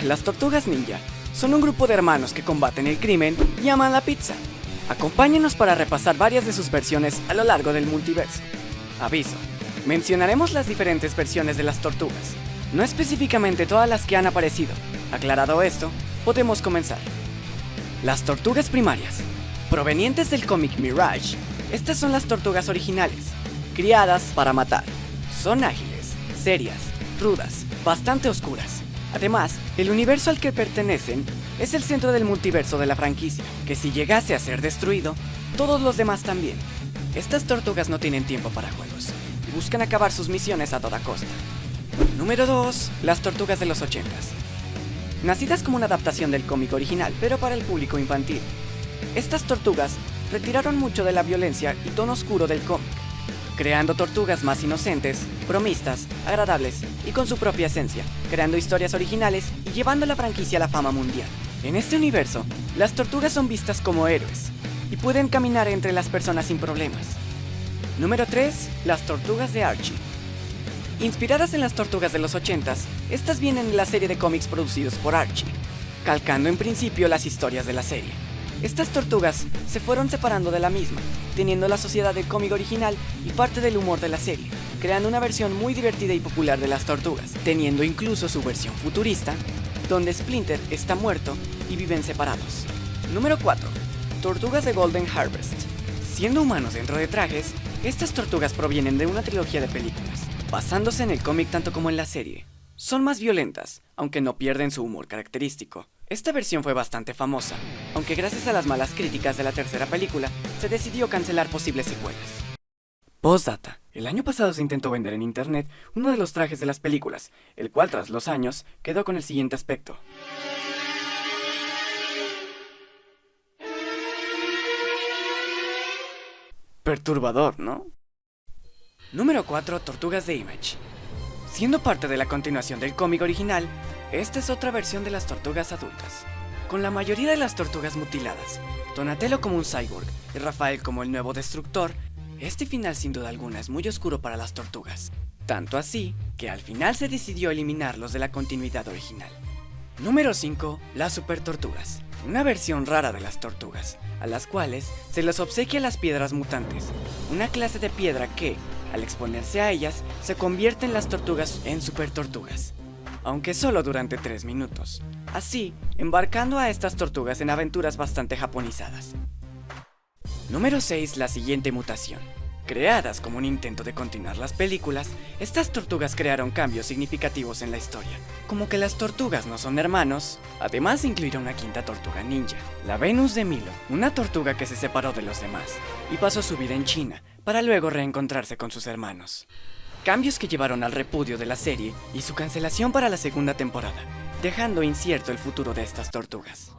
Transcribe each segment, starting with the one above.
Las Tortugas Ninja son un grupo de hermanos que combaten el crimen y aman la pizza. Acompáñenos para repasar varias de sus versiones a lo largo del multiverso. Aviso, mencionaremos las diferentes versiones de las tortugas, no específicamente todas las que han aparecido. Aclarado esto, podemos comenzar. Las tortugas primarias. Provenientes del cómic Mirage, estas son las tortugas originales, criadas para matar. Son ágiles, serias, rudas, bastante oscuras. Además, el universo al que pertenecen es el centro del multiverso de la franquicia, que si llegase a ser destruido, todos los demás también. Estas tortugas no tienen tiempo para juegos y buscan acabar sus misiones a toda costa. Número 2. Las tortugas de los 80s. Nacidas como una adaptación del cómic original, pero para el público infantil. Estas tortugas retiraron mucho de la violencia y tono oscuro del cómic, creando tortugas más inocentes, bromistas, agradables y con su propia esencia, creando historias originales y llevando la franquicia a la fama mundial. En este universo, las tortugas son vistas como héroes y pueden caminar entre las personas sin problemas. Número 3. Las tortugas de Archie. Inspiradas en las tortugas de los 80s, estas vienen de la serie de cómics producidos por Archie, calcando en principio las historias de la serie. Estas tortugas se fueron separando de la misma, teniendo la sociedad del cómic original y parte del humor de la serie, creando una versión muy divertida y popular de las tortugas, teniendo incluso su versión futurista, donde Splinter está muerto y viven separados. Número 4. Tortugas de Golden Harvest. Siendo humanos dentro de trajes, estas tortugas provienen de una trilogía de películas, basándose en el cómic tanto como en la serie. Son más violentas, aunque no pierden su humor característico. Esta versión fue bastante famosa, aunque gracias a las malas críticas de la tercera película, se decidió cancelar posibles secuelas. Postdata. El año pasado se intentó vender en internet uno de los trajes de las películas, el cual tras los años quedó con el siguiente aspecto. Perturbador, ¿no? Número 4. Tortugas de Image. Siendo parte de la continuación del cómic original, esta es otra versión de las tortugas adultas, con la mayoría de las tortugas mutiladas, Donatello como un cyborg y Rafael como el nuevo destructor. Este final sin duda alguna es muy oscuro para las tortugas, tanto así que al final se decidió eliminarlos de la continuidad original. Número 5. Las super tortugas. Una versión rara de las tortugas, a las cuales se les obsequia las piedras mutantes, una clase de piedra que, al exponerse a ellas, se convierten las tortugas en super tortugas, aunque solo durante 3 minutos, así embarcando a estas tortugas en aventuras bastante japonizadas. Número 6. La siguiente mutación. Creadas como un intento de continuar las películas, estas tortugas crearon cambios significativos en la historia, como que las tortugas no son hermanos. Además incluyeron una quinta tortuga ninja, la Venus de Milo, una tortuga que se separó de los demás y pasó su vida en China, para luego reencontrarse con sus hermanos. Cambios que llevaron al repudio de la serie y su cancelación para la segunda temporada, dejando incierto el futuro de estas tortugas.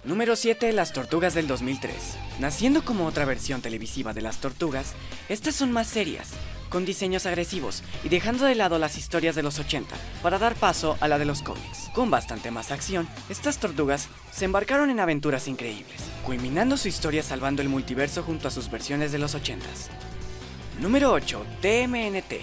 Número 7. Las tortugas del 2003. Naciendo como otra versión televisiva de las tortugas, estas son más serias, con diseños agresivos y dejando de lado las historias de los 80 para dar paso a la de los cómics. Con bastante más acción, estas tortugas se embarcaron en aventuras increíbles, culminando su historia salvando el multiverso junto a sus versiones de los 80s. Número 8. TMNT.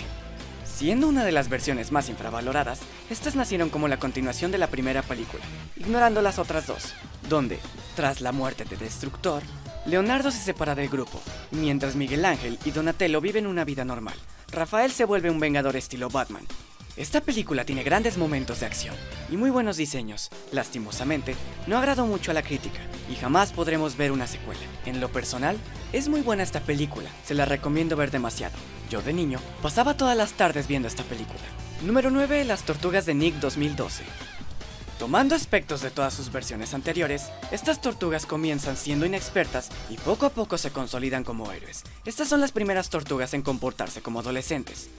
Siendo una de las versiones más infravaloradas, estas nacieron como la continuación de la primera película, ignorando las otras dos, donde, tras la muerte de Destructor, Leonardo se separa del grupo, mientras Miguel Ángel y Donatello viven una vida normal. Rafael se vuelve un vengador estilo Batman. Esta película tiene grandes momentos de acción y muy buenos diseños. Lastimosamente, no agradó mucho a la crítica y jamás podremos ver una secuela. En lo personal, es muy buena esta película, se la recomiendo ver demasiado. Yo de niño pasaba todas las tardes viendo esta película. Número 9. Las tortugas de Nick 2012. Tomando aspectos de todas sus versiones anteriores, estas tortugas comienzan siendo inexpertas y poco a poco se consolidan como héroes. Estas son las primeras tortugas en comportarse como adolescentes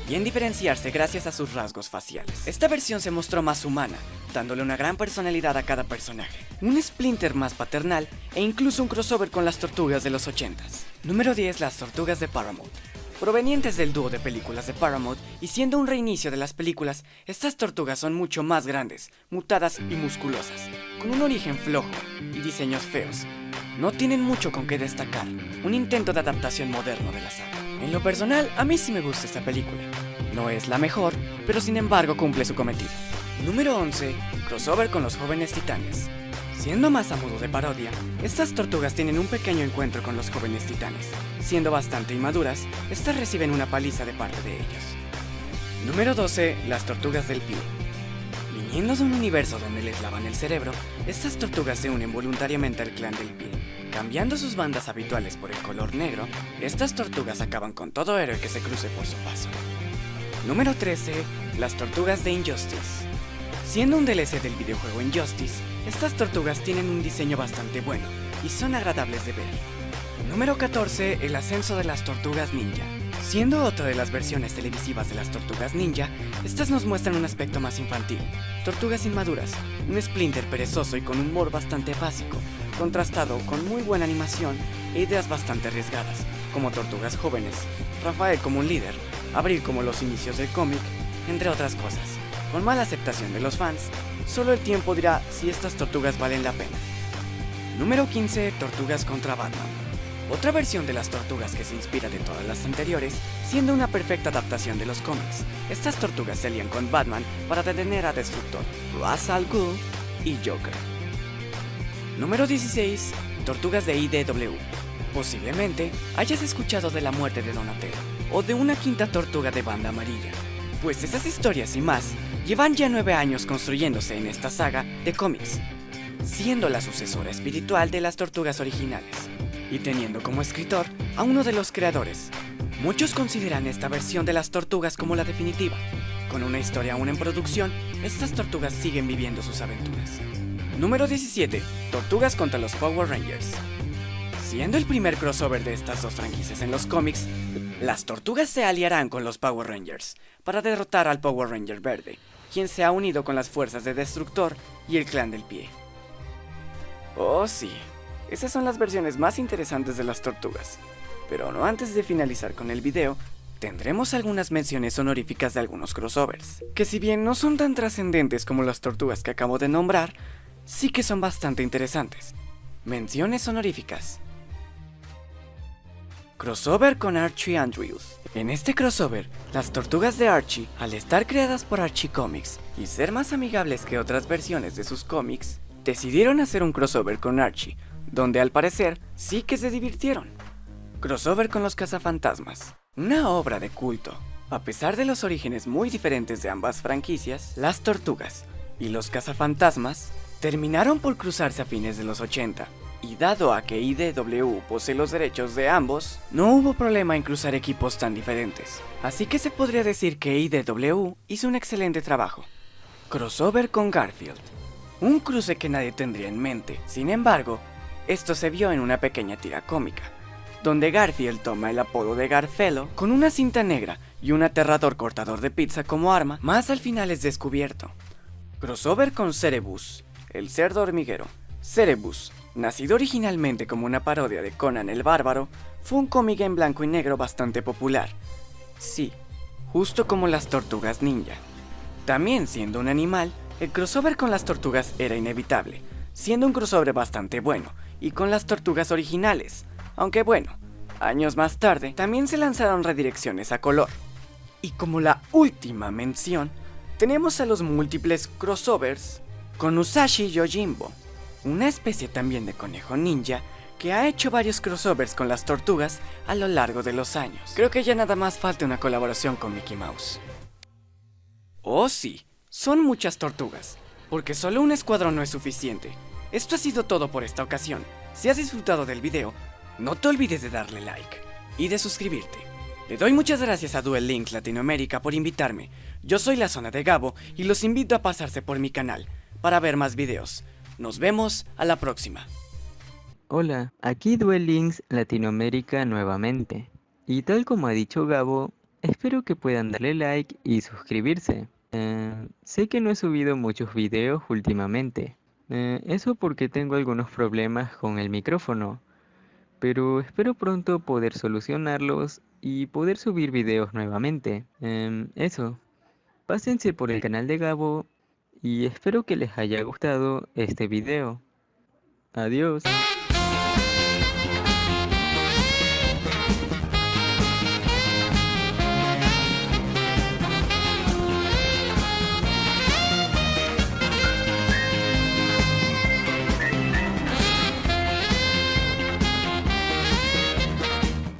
y en diferenciarse gracias a sus rasgos faciales. Esta versión se mostró más humana, dándole una gran personalidad a cada personaje, un Splinter más paternal e incluso un crossover con las tortugas de los 80s. Número 10. Las tortugas de Paramount. Provenientes del dúo de películas de Paramount y siendo un reinicio de las películas, estas tortugas son mucho más grandes, mutadas y musculosas, con un origen flojo y diseños feos. No tienen mucho con qué destacar, un intento de adaptación moderno de la saga. En lo personal, a mí sí me gusta esta película. No es la mejor, pero sin embargo cumple su cometido. Número 11. Crossover con los jóvenes titanes. Siendo más a modo de parodia, estas tortugas tienen un pequeño encuentro con los jóvenes titanes. Siendo bastante inmaduras, estas reciben una paliza de parte de ellos. Número 12. Las tortugas del pie. Viniendo de un universo donde les lavan el cerebro, estas tortugas se unen voluntariamente al clan del pie. Cambiando sus bandas habituales por el color negro, estas tortugas acaban con todo héroe que se cruce por su paso. Número 13. Las tortugas de Injustice. Siendo un DLC del videojuego Injustice, estas tortugas tienen un diseño bastante bueno y son agradables de ver. Número 14. El ascenso de las tortugas ninja. Siendo otra de las versiones televisivas de las tortugas ninja, estas nos muestran un aspecto más infantil. Tortugas inmaduras, un Splinter perezoso y con un humor bastante básico, contrastado con muy buena animación e ideas bastante arriesgadas, como tortugas jóvenes, Rafael como un líder, Abril como los inicios del cómic, entre otras cosas. Con mala aceptación de los fans, solo el tiempo dirá si estas tortugas valen la pena. Número 15. Tortugas contra Batman. Otra versión de las tortugas que se inspira de todas las anteriores, siendo una perfecta adaptación de los cómics. Estas tortugas se alían con Batman para detener a Destructor, Ra's al Ghul y Joker. Número 16. Tortugas de IDW. Posiblemente hayas escuchado de la muerte de Donatello, o de una quinta tortuga de banda amarilla. Pues esas historias y más llevan ya 9 años construyéndose en esta saga de cómics, siendo la sucesora espiritual de las tortugas originales, y teniendo como escritor a uno de los creadores. Muchos consideran esta versión de las tortugas como la definitiva. Con una historia aún en producción, estas tortugas siguen viviendo sus aventuras. Número 17. Tortugas contra los Power Rangers. Siendo el primer crossover de estas dos franquicias en los cómics, las tortugas se aliarán con los Power Rangers para derrotar al Power Ranger verde, quien se ha unido con las fuerzas de Destructor y el clan del pie. Oh sí, esas son las versiones más interesantes de las tortugas. Pero no antes de finalizar con el video, tendremos algunas menciones honoríficas de algunos crossovers, que si bien no son tan trascendentes como las tortugas que acabo de nombrar, sí que son bastante interesantes. Menciones honoríficas. Crossover con Archie Andrews. En este crossover, las tortugas de Archie, al estar creadas por Archie Comics y ser más amigables que otras versiones de sus cómics, decidieron hacer un crossover con Archie, donde al parecer sí que se divirtieron. Crossover con los cazafantasmas. Una obra de culto. A pesar de los orígenes muy diferentes de ambas franquicias, las tortugas y los cazafantasmas terminaron por cruzarse a fines de los 80. Y dado a que IDW posee los derechos de ambos, no hubo problema en cruzar equipos tan diferentes. Así que se podría decir que IDW hizo un excelente trabajo. Crossover con Garfield. Un cruce que nadie tendría en mente. Sin embargo, esto se vio en una pequeña tira cómica, donde Garfield toma el apodo de Garfello con una cinta negra y un aterrador cortador de pizza como arma, más al final es descubierto. Crossover con Cerebus, el cerdo hormiguero. Cerebus, nacido originalmente como una parodia de Conan el Bárbaro, fue un cómic en blanco y negro bastante popular. Sí, justo como las tortugas ninja. También siendo un animal, el crossover con las tortugas era inevitable, siendo un crossover bastante bueno, y con las tortugas originales, aunque bueno, años más tarde también se lanzaron redirecciones a color. Y como la última mención, tenemos a los múltiples crossovers con Musashi Yojimbo, una especie también de conejo ninja que ha hecho varios crossovers con las tortugas a lo largo de los años. Creo que ya nada más falta una colaboración con Mickey Mouse. Oh sí, son muchas tortugas, porque solo un escuadrón no es suficiente. Esto ha sido todo por esta ocasión. Si has disfrutado del video, no te olvides de darle like y de suscribirte. Le doy muchas gracias a Duel Links Latinoamérica por invitarme. Yo soy La Zona de Gabo y los invito a pasarse por mi canal para ver más videos. Nos vemos a la próxima. Hola, aquí Duel Links Latinoamérica nuevamente. Y tal como ha dicho Gabo, espero que puedan darle like y suscribirse. Sé que no he subido muchos videos últimamente. Eso porque tengo algunos problemas con el micrófono. Pero espero pronto poder solucionarlos y poder subir videos nuevamente. Eso. Pásense por el canal de Gabo y espero que les haya gustado este video. Adiós.